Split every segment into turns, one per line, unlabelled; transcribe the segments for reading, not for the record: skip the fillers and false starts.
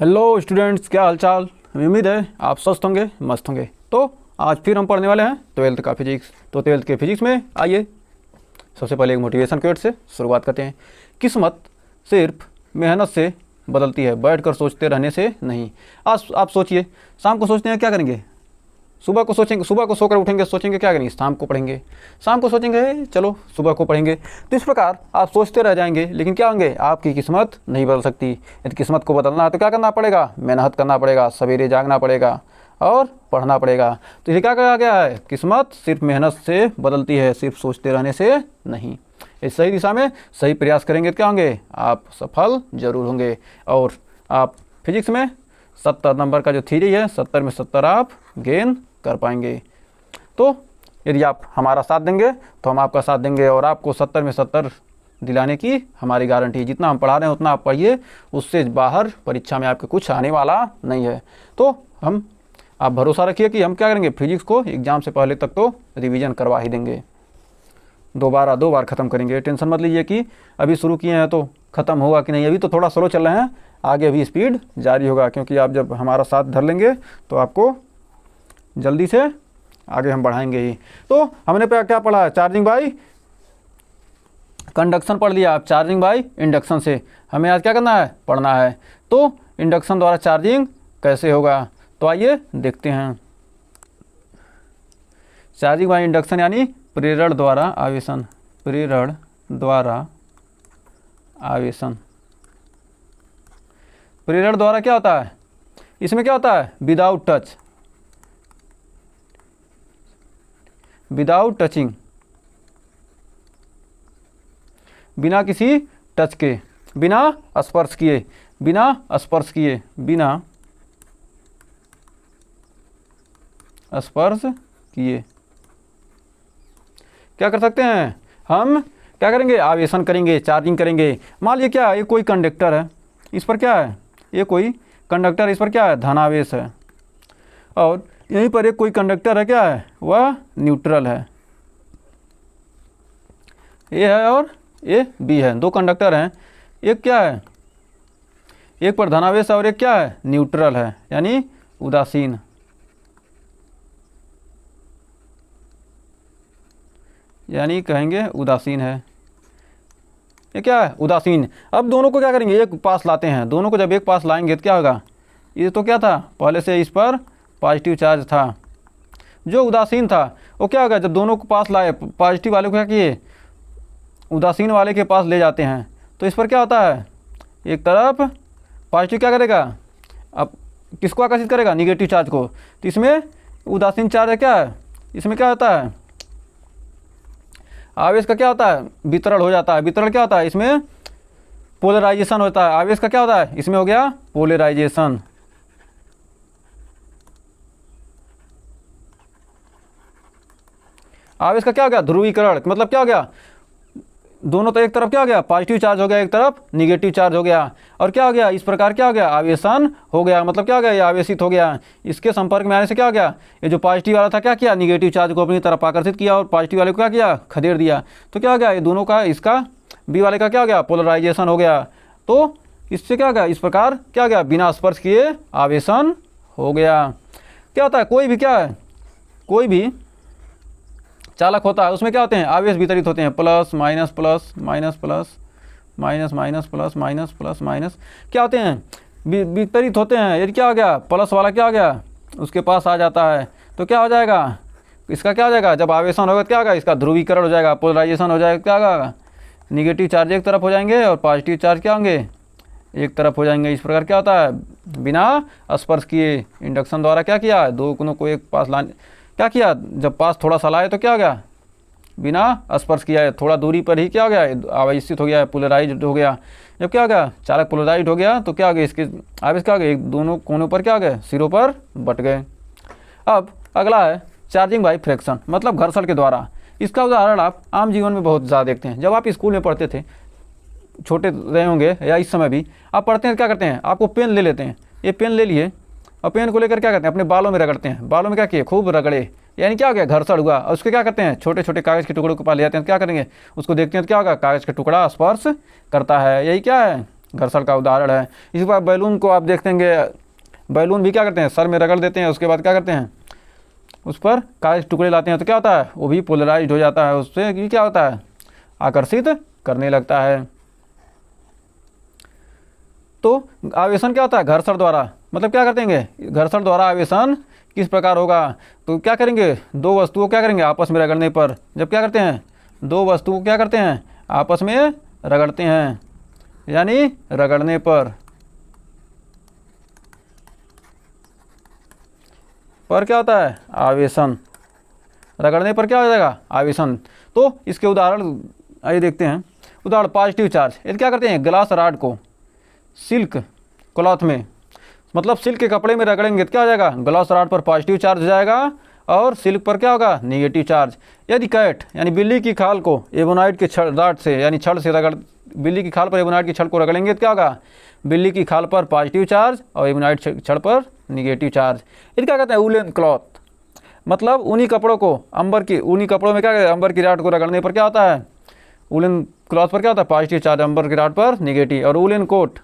Hello students, क्या हालचाल। हमें उम्मीद है आप स्वस्थ होंगे, मस्त होंगे। तो आज फिर हम पढ़ने वाले हैं ट्वेल्थ का फिजिक्स। तो ट्वेल्थ के फिजिक्स में आइए सबसे पहले एक मोटिवेशन क्वेट से शुरुआत करते हैं। किस्मत सिर्फ मेहनत से बदलती है, बैठकर सोचते रहने से नहीं। आज आप सोचिए, शाम को सोचते हैं क्या करेंगे, सुबह को सोचेंगे, सुबह को सोकर उठेंगे सोचेंगे क्या करेंगे, शाम को पढ़ेंगे, शाम को सोचेंगे चलो सुबह को पढ़ेंगे। तो इस प्रकार आप सोचते रह जाएंगे, लेकिन क्या होंगे, आपकी किस्मत नहीं बदल सकती। यदि किस्मत को बदलना है तो क्या करना पड़ेगा, मेहनत करना पड़ेगा, सवेरे जागना पड़ेगा और पढ़ना पड़ेगा। तो ये क्या कहा गया है, किस्मत सिर्फ मेहनत से बदलती है, सिर्फ सोचते रहने से नहीं। इस सही दिशा में सही प्रयास करेंगे तो क्या होंगे, आप सफल जरूर होंगे। और आप फिजिक्स में 70 नंबर का जो थ्योरी है, 70 में 70 आप गेन कर पाएंगे। तो यदि आप हमारा साथ देंगे तो हम आपका साथ देंगे और आपको 70 में 70 दिलाने की हमारी गारंटी है। जितना हम पढ़ा रहे हैं उतना आप पढ़िए, उससे बाहर परीक्षा में आपके कुछ आने वाला नहीं है। तो आप भरोसा रखिए कि हम क्या करेंगे, फिजिक्स को एग्ज़ाम से पहले तक तो रिवीजन करवा ही देंगे। दो बार ख़त्म करेंगे। टेंशन मत लीजिए कि अभी शुरू किए हैं तो ख़त्म होगा कि नहीं, अभी तो थोड़ा स्लो चल रहे हैं, आगे अभी स्पीड जारी होगा। क्योंकि आप जब हमारा साथ धर लेंगे तो आपको जल्दी से आगे हम बढ़ाएंगे ही। तो हमने क्या पढ़ा, चार्जिंग बाय कंडक्शन पढ़ लिया। आप चार्जिंग बाय इंडक्शन से हमें आज क्या करना है, पढ़ना है। तो इंडक्शन द्वारा चार्जिंग कैसे होगा, तो आइए देखते हैं। चार्जिंग बाय इंडक्शन यानी प्रेरण द्वारा आवेशन, प्रेरण द्वारा आवेशन। प्रेरण द्वारा क्या होता है, इसमें क्या होता है, विदाउट टच, विदाउट टचिंग, बिना किसी टच के, बिना स्पर्श किए, बिना स्पर्श किए, बिना स्पर्श किए क्या कर सकते हैं, हम क्या करेंगे, आवेशन करेंगे, चार्जिंग करेंगे। मान लीजिए क्या है, ये कोई कंडक्टर है, इस पर क्या है, ये कोई कंडक्टर, इस पर क्या है, धनावेश है। और यहीं पर एक कोई कंडक्टर है, क्या है, वह न्यूट्रल है। ए है और ए बी है, दो कंडक्टर हैं। एक क्या है, एक पर धनावेश है और एक क्या है, न्यूट्रल है, यानी उदासीन। यानी कहेंगे उदासीन है, ये क्या है, उदासीन। अब दोनों को क्या करेंगे, एक पास लाते हैं। दोनों को जब एक पास लाएंगे तो क्या होगा, ये तो क्या था, पहले से इस पर पॉजिटिव चार्ज था। जो उदासीन था वो क्या होगा, जब दोनों को पास लाए, पॉजिटिव वाले को क्या किए, उदासीन वाले के पास ले जाते हैं। तो इस पर क्या होता है, एक तरफ पॉजिटिव क्या करेगा, अब किसको आकर्षित करेगा, निगेटिव चार्ज को। तो इसमें उदासीन चार्ज है, क्या है, इसमें क्या होता है, आवेश का क्या होता है, वितरण हो जाता है। वितरण क्या होता है, इसमें पोलराइजेशन होता है। आवेश का क्या होता है, इसमें हो गया पोलराइजेशन। आवेश का क्या हो गया, ध्रुवीकरण। मतलब क्या हो गया, दोनों तो एक तरफ क्या हो गया, पॉजिटिव चार्ज हो गया, एक तरफ निगेटिव चार्ज हो गया। और क्या हो गया, इस प्रकार क्या हो गया, आवेशन हो गया। मतलब क्या हो गया, ये आवेशित हो गया। इसके संपर्क में आने से क्या हो गया, ये जो पॉजिटिव वाला था क्या किया, निगेटिव चार्ज को अपनी तरफ आकर्षित किया और पॉजिटिव वाले को क्या किया, खदेड़ दिया। तो क्या हो गया, ये दोनों का, इसका बी वाले का क्या हो गया, पोलराइजेशन हो गया। तो इससे क्या हो गया, इस प्रकार क्या हो गया, बिना स्पर्श किए आवेशन हो गया। क्या होता है, कोई भी क्या है, कोई भी चालक होता है, उसमें क्या होते हैं, आवेश वितरित होते हैं, plus minus plus minus plus minus minus plus minus plus minus क्या होते हैं, वितरित होते हैं। यदि क्या हो गया, प्लस वाला क्या हो गया, उसके पास आ जाता है तो क्या हो जाएगा, इसका क्या हो जाएगा, जब आवेशन होगा क्या होगा, इसका ध्रुवीकरण हो जाएगा, पोलराइजेशन हो जाएगा। क्या होगा, निगेटिव चार्ज एक तरफ हो जाएंगे और पॉजिटिव चार्ज क्या होंगे, एक तरफ हो जाएंगे। इस प्रकार क्या होता है, बिना स्पर्श किए इंडक्शन द्वारा क्या किया, दो कोनों को एक पास लाने, क्या किया, जब पास थोड़ा सा लाए तो क्या हो गया, बिना स्पर्श किया है, थोड़ा दूरी पर ही क्या हो गया, आवेशित हो गया, पोलराइज्ड हो गया। जब क्या हो गया, चालक पोलराइज्ड हो गया तो क्या हो गया, इसके आवेश क्या हो गया, दोनों कोनों पर क्या हो गए, सिरों पर बट गए। अब अगला है चार्जिंग बाय फ्रैक्शन, मतलब घर्षण के द्वारा। इसका उदाहरण आप आम जीवन में बहुत ज़्यादा देखते हैं। जब आप स्कूल में पढ़ते थे, छोटे रहे होंगे या इस समय भी आप पढ़ते हैं, क्या करते हैं, आपको पेन ले लेते हैं, ये पेन ले लिए और पेन को लेकर क्या करते हैं, अपने बालों में रगड़ते हैं। बालों में क्या किए, खूब रगड़े, यानी क्या हो गया, घर्षण हुआ। और उसके क्या करते हैं, छोटे छोटे कागज़ के टुकड़ों को पास ले जाते हैं, क्या करेंगे, उसको देखते हैं तो क्या होगा, कागज़ का टुकड़ा स्पर्श करता है। यही क्या है, घर्षण का उदाहरण है। इसी प्रकार बैलून को आप देखेंगे, बैलून भी क्या करते हैं, सर में रगड़ देते हैं, उसके बाद क्या करते हैं, उस पर कागज टुकड़े लाते हैं, तो क्या होता है, वो भी पोलराइज्ड हो जाता है, उससे कि क्या होता है, आकर्षित करने लगता है। तो आवेशन क्या होता है, घर्षण द्वारा, मतलब क्या करते हैं, घर्षण द्वारा आवेशन किस प्रकार होगा, तो क्या करेंगे, दो वस्तुओं क्या करेंगे आपस में रगड़ने पर, जब क्या करते हैं, दो वस्तुओं क्या करते हैं आपस में रगड़ते हैं, यानी रगड़ने पर क्या होता है, आवेशन, रगड़ने पर क्या हो जाएगा, आवेशन। तो इसके उदाहरण आइए देखते हैं। उदाहरण पॉजिटिव चार्ज, यदि क्या करते हैं, ग्लास रॉड को सिल्क क्लॉथ में, मतलब सिल्क के कपड़े में रगड़ेंगे तो क्या हो जाएगा, ग्लास रॉड पर पॉजिटिव चार्ज हो जाएगा और सिल्क पर क्या होगा, नेगेटिव चार्ज। यदि कैट यानी बिल्ली की खाल को एबोनाइट के छड़ रॉड से यानी छड़ से रगड़, बिल्ली की खाल पर एबोनाइट की छड़ को रगड़ेंगे तो क्या होगा, बिल्ली की खाल पर पॉजिटिव चार्ज और एबोनाइट छड़ पर नेगेटिव चार्ज। यदि क्या कहते हैं, वूलन क्लॉथ, मतलब ऊनी कपड़ों को, अंबर की ऊनी कपड़ों में क्या कहते हैं, अंबर की रॉड को रगड़ने पर क्या होता है, वूलन क्लॉथ पर क्या होता है, पॉजिटिव चार्ज, अंबर की रॉड पर नेगेटिव। और वूलन कोट,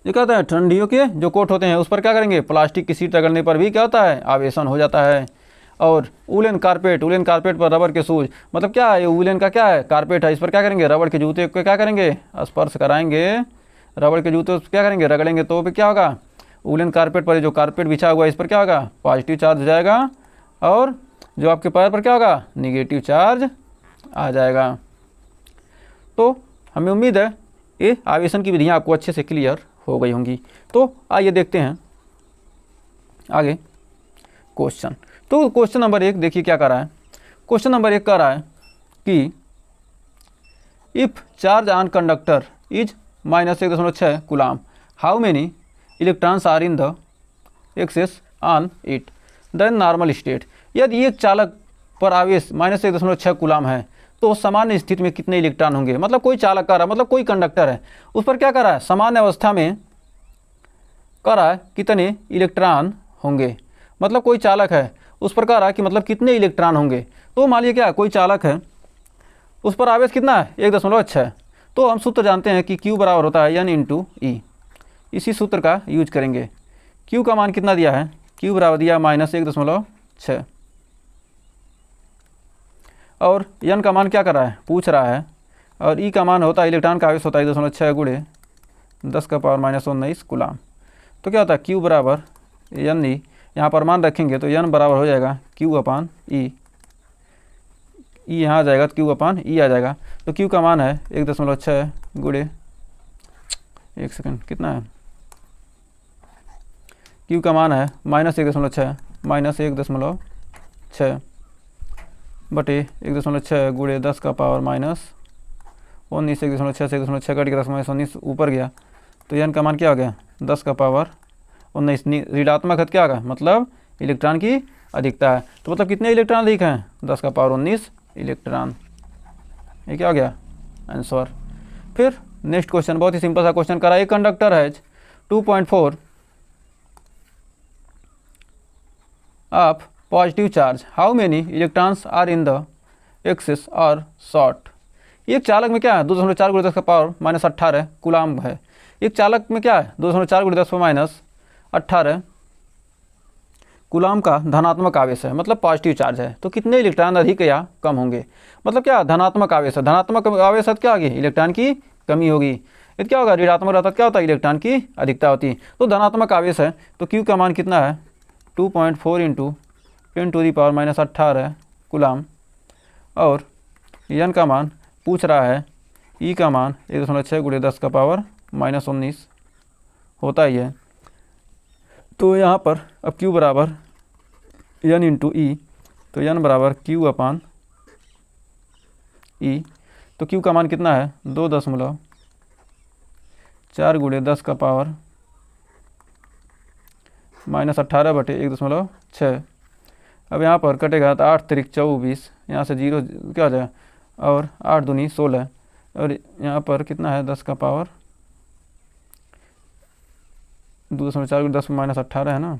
जो कहते हैं ठंडियों के जो कोट होते हैं उस पर क्या करेंगे, प्लास्टिक की सीट रगड़ने पर भी क्या होता है, आवेशन हो जाता है। और वूलन कारपेट, वूलन कारपेट पर रबर के शूज, मतलब क्या है, ये वूलन का क्या है, कारपेट है, इस पर क्या करेंगे, रबड़ के जूते को क्या करेंगे, स्पर्श कराएंगे, रबड़ के जूते क्या करेंगे, रगड़ेंगे, तो क्या होगा, वूलन कारपेट पर जो कारपेट बिछा हुआ है इस पर क्या होगा, पॉजिटिव चार्ज हो जाएगा, और जो आपके पैर पर क्या होगा, निगेटिव चार्ज आ जाएगा। तो हमें उम्मीद है ये आवेशन की विधियाँ आपको अच्छे से क्लियर हो गई होंगी। तो आइए देखते हैं आगे क्वेश्चन। तो क्वेश्चन नंबर 1 देखिए क्या कर रहा है, क्वेश्चन नंबर 1 कह रहा है कि if charge on conductor is -1.6 coulomb, how many electrons are in the excess on it than normal state. यदि एक चालक पर आवेश -1.6 कूलाम है तो सामान्य स्थिति में कितने इलेक्ट्रॉन होंगे, मतलब कोई चालक कर रहा है, मतलब कोई कंडक्टर है, उस पर क्या कर रहा है, सामान्य अवस्था में कर रहा है कितने इलेक्ट्रॉन होंगे, मतलब कोई चालक है उस पर कह रहा है कि मतलब कितने इलेक्ट्रॉन होंगे। तो मान लीजिए क्या कोई चालक है, उस पर आवेश कितना है, 1.6, तो हम सूत्र जानते हैं कि Q बराबर होता है N × E, इसी सूत्र का यूज करेंगे। Q का मान कितना दिया है, Q बराबर दिया -1.6, और N का मान क्या कर रहा है, पूछ रहा है, और E का मान होता है, इलेक्ट्रॉन का आवेश होता है 1.6 × 10⁻−19 कूलाम। तो क्या होता है, Q बराबर N, यहाँ पर मान रखेंगे तो N बराबर हो जाएगा Q/E, E यहाँ आ जाएगा तो Q/E आ जाएगा। तो Q का मान है 1.6 × 1 सेकेंड कितना है, Q का मान है -1.6 -1.6 बटे 1.6 × 10⁻−19, 1.6 से 1.6 कट के 10⁻19 ऊपर गया, तो N का मान क्या हो गया, 10⁻19, ऋणात्मक है क्या होगा, मतलब इलेक्ट्रॉन की अधिकता है, तो मतलब कितने इलेक्ट्रॉन अधिक हैं, 10⁻19 इलेक्ट्रॉन, ये क्या हो गया आंसर। फिर नेक्स्ट क्वेश्चन, बहुत ही सिंपल सा क्वेश्चन करा, एक कंडक्टर है 2.4 of positive charge, how many electrons are in the excess or short. एक चालक में क्या है, 2.4 × 10⁻−18 कूलाम है, एक चालक में क्या है, 2.4 × 10⁻18 कूलाम का धनात्मक आवेश है, मतलब पॉजिटिव चार्ज है, तो कितने इलेक्ट्रॉन अधिक या कम होंगे, मतलब क्या धनात्मक आवेश है, धनात्मक आवेश है क्या होगी, इलेक्ट्रॉन की कमी होगी, ये क्या होगा, ऋणात्मक रहता क्या होता है, इलेक्ट्रॉन की अधिकता होती है। तो धनात्मक आवेश है तो Q का मान कितना है, 2.4 × 10⁻−18 कूलाम, और N का मान पूछ रहा है, E का मान 1.6 × 10⁻−19 होता ही है। तो यहाँ पर अब Q बराबर N × E, तो N बराबर Q/E, तो Q का मान कितना है, 2.4 × 10⁻18 बटे 1.6। अब यहाँ पर कटेगा तो 8 × 24, यहाँ से 0 क्या हो जाएगा, और 8 दूनी 16, और यहाँ पर कितना है 10⁻2.4 × 10⁻18 है ना,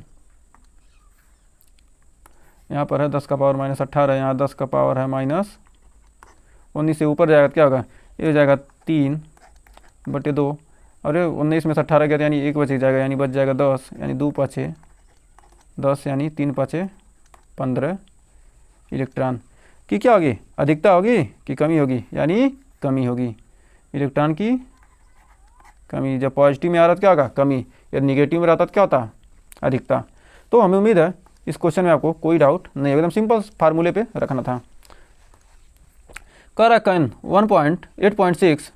यहाँ पर है 10⁻−18, यहाँ 10 का पावर है -19 से ऊपर जाएगा तो क्या होगा, ये हो जाएगा 3 2। अरे 19 में से 18 गया तो यानी 1 बच ही जाएगा, यानी बच जाएगा 10, यानी 2 पाँचे 10, यानी 3 पाँचे 15 इलेक्ट्रॉन की क्या होगी, अधिकता होगी कि कमी होगी, यानी कमी होगी, इलेक्ट्रॉन की कमी। जब पॉजिटिव में आ रहा था क्या होगा, कमी, यदि निगेटिव में रहता तो क्या होता, अधिकता। तो हमें उम्मीद है इस क्वेश्चन में आपको कोई डाउट नहीं, एकदम सिंपल फार्मूले पे रखना था। कह रहा कन 1.8.6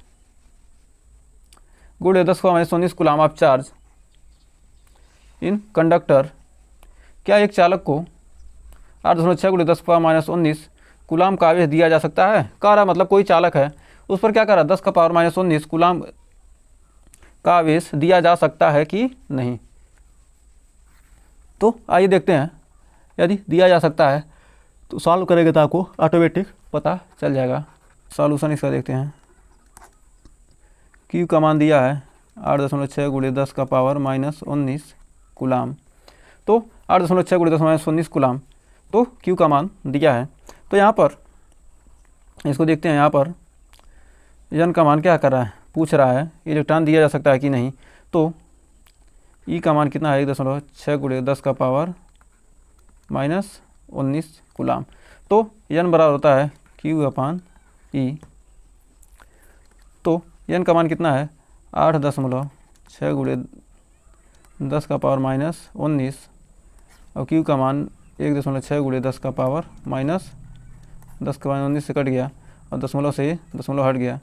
गुणे 10⁻19 coulomb of charge in conductor, क्या एक चालक को 8.6 गुणे 10⁻19 कूलाम का आवेश दिया जा सकता है। कह रहा मतलब कोई चालक है, उस पर क्या कर रहा है, 10⁻19 कूलाम का आवेश दिया जा सकता है कि नहीं। तो आइए देखते हैं, यदि दिया जा सकता है तो सॉल्व करेंगे तो आपको ऑटोमेटिक पता चल जाएगा। सॉल्यूशन इसका देखते हैं। क्यू का मान दिया है 8.6 गुणे 10⁻19 कूलाम, तो 8.6 गुणे 10⁻19 कूलाम, तो क्यू का मान दिया है। तो यहाँ पर इसको देखते हैं, यहाँ पर एन का मान क्या कर रहा है, पूछ रहा है इलेक्ट्रॉन दिया जा सकता है कि नहीं। तो ई का मान कितना है, 1.6 गुणे 10⁻19 कूलाम। तो एन बराबर होता है Q/E। तो एन का मान कितना है, 8.6 गुणे 10⁻19 और क्यू का मान 1.6 गुणे 10⁻19 से कट गया और दशमलव से दशमलव हट गया,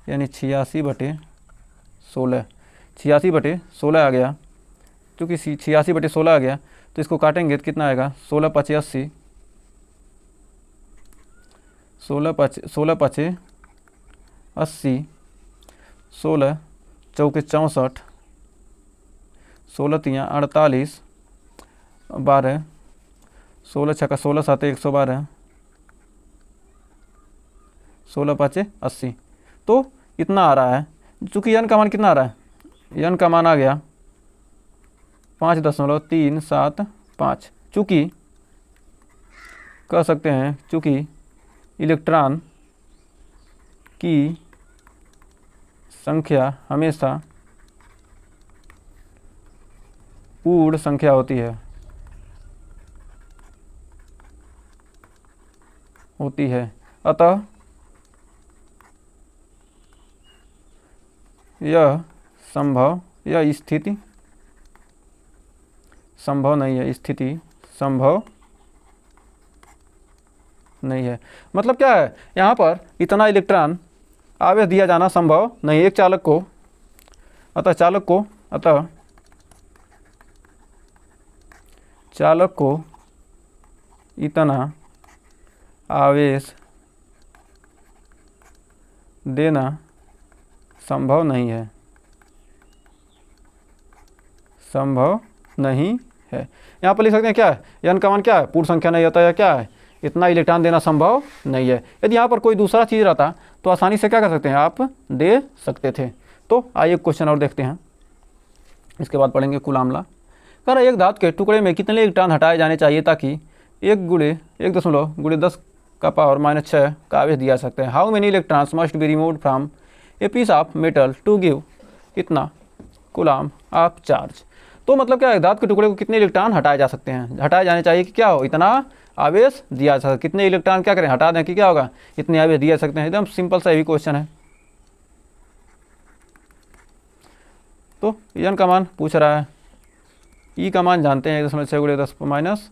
यानी 86/16, 86/16 आ गया। क्योंकि 86/16 आ गया तो इसको काटेंगे तो कितना आएगा, 16 × 5 = 80, 16 × 5 = 80, 16 × 4 = 64, 16 × 3 = 48, 12, 16 × 6 = 16, 7 = 112, 16 × 5 = 80। तो इतना आ रहा है। चूँकि एन का मान कितना आ रहा है, एन का मान आ गया 5.375। चूँकि कह सकते हैं, चूँकि इलेक्ट्रॉन की संख्या हमेशा पूर्ण संख्या होती है, अतः यह स्थिति संभव नहीं है, स्थिति संभव नहीं है। मतलब क्या है, यहाँ पर इतना इलेक्ट्रॉन आवेश दिया जाना संभव नहीं है एक चालक को, अतः चालक को इतना आवेश देना संभव नहीं है, संभव नहीं है। यहाँ पर लिख सकते हैं क्या है, एन का मान क्या है, पूर्ण संख्या नहीं होता है, क्या है, इतना इलेक्ट्रॉन देना संभव नहीं है। यदि यहाँ पर कोई दूसरा चीज़ रहता तो आसानी से क्या कर सकते हैं, आप दे सकते थे। तो आइए क्वेश्चन और देखते हैं, इसके बाद पढ़ेंगे कूलाम लॉ। कह रहा है एक धातु के टुकड़े में कितने इलेक्ट्रॉन हटाए जाने चाहिए ताकि 1 × 10⁻⁻6 का आवेश दिया सकते हैं। How many electrons must be removed from a piece of metal to give इतना कूलाम ऑफ चार्ज। तो मतलब क्या है, धातु के टुकड़े को कितने इलेक्ट्रॉन हटाए जा सकते हैं, हटाए जाने चाहिए कि क्या हो, इतना आवेश दिया जा सकता है। कितने इलेक्ट्रॉन क्या करें, हटा दें कि क्या होगा, इतने आवेश दिया सकते हैं। एकदम सिंपल सा यही क्वेश्चन है। तो एन का मान पूछ रहा है, ई का मान जानते हैं 1.6 × 10⁻19।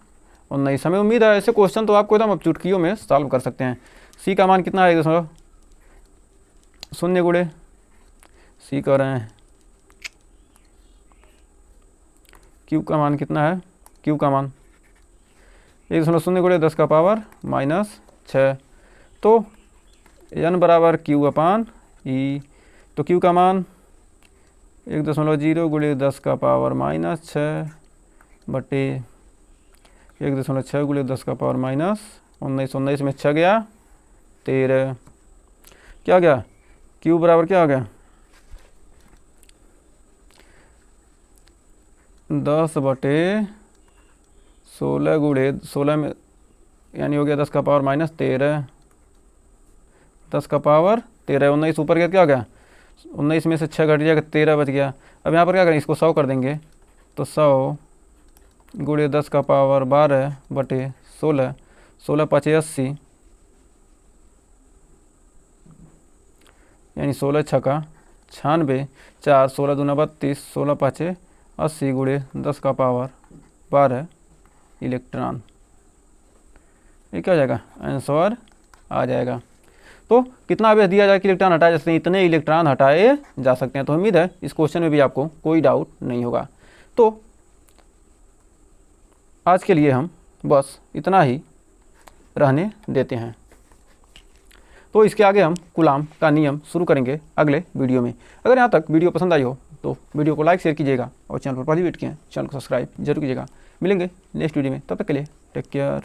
हमें उम्मीद है ऐसे क्वेश्चन तो आपको एकदम चुटकियों में सॉल्व कर सकते हैं। सी का मान कितना है, 1.0 गुणे सी कर रहे हैं। क्यू का मान कितना है, क्यू का मान 1.0 गुणे 10⁻⁻6। तो एन बराबर Q/E। तो क्यू का मान 1.0 गुणे 10⁻⁻6 बटे 1.6 गुणे 10⁻⁻19, 19 में 6 गया 13, क्या गया, क्यू बराबर क्या हो गया, 10/16 गुणे 16 में यानी हो गया 10⁻⁻13, 10⁻13, 19 ऊपर गया क्या हो गया 19 में से 6 घट जाएगा 13 बच गया। अब यहाँ पर क्या करेंगे, इसको 100 कर देंगे, तो 100 गुणे 10 का पावर 12 बटे 16, 16 पाँचे 80, यानी 16 छक्का 96, 4 16 दूना 32, 16 पाँचे 80 गुणे 10 का पावर 12 इलेक्ट्रॉन। ये क्या हो जाएगा, आंसर आ जाएगा। तो कितना आवेश दिया जाए कि इलेक्ट्रॉन हटाए जा सकते हैं, इतने इलेक्ट्रॉन हटाए जा सकते हैं। तो उम्मीद है इस क्वेश्चन में भी आपको कोई डाउट नहीं होगा। तो आज के लिए हम बस इतना ही रहने देते हैं। तो इसके आगे हम कूलाम का नियम शुरू करेंगे अगले वीडियो में। अगर यहाँ तक वीडियो पसंद आई हो तो वीडियो को लाइक शेयर कीजिएगा और चैनल पर पहली विजिट किए चैनल को सब्सक्राइब जरूर कीजिएगा। मिलेंगे नेक्स्ट वीडियो में, तब तक के लिए टेक केयर।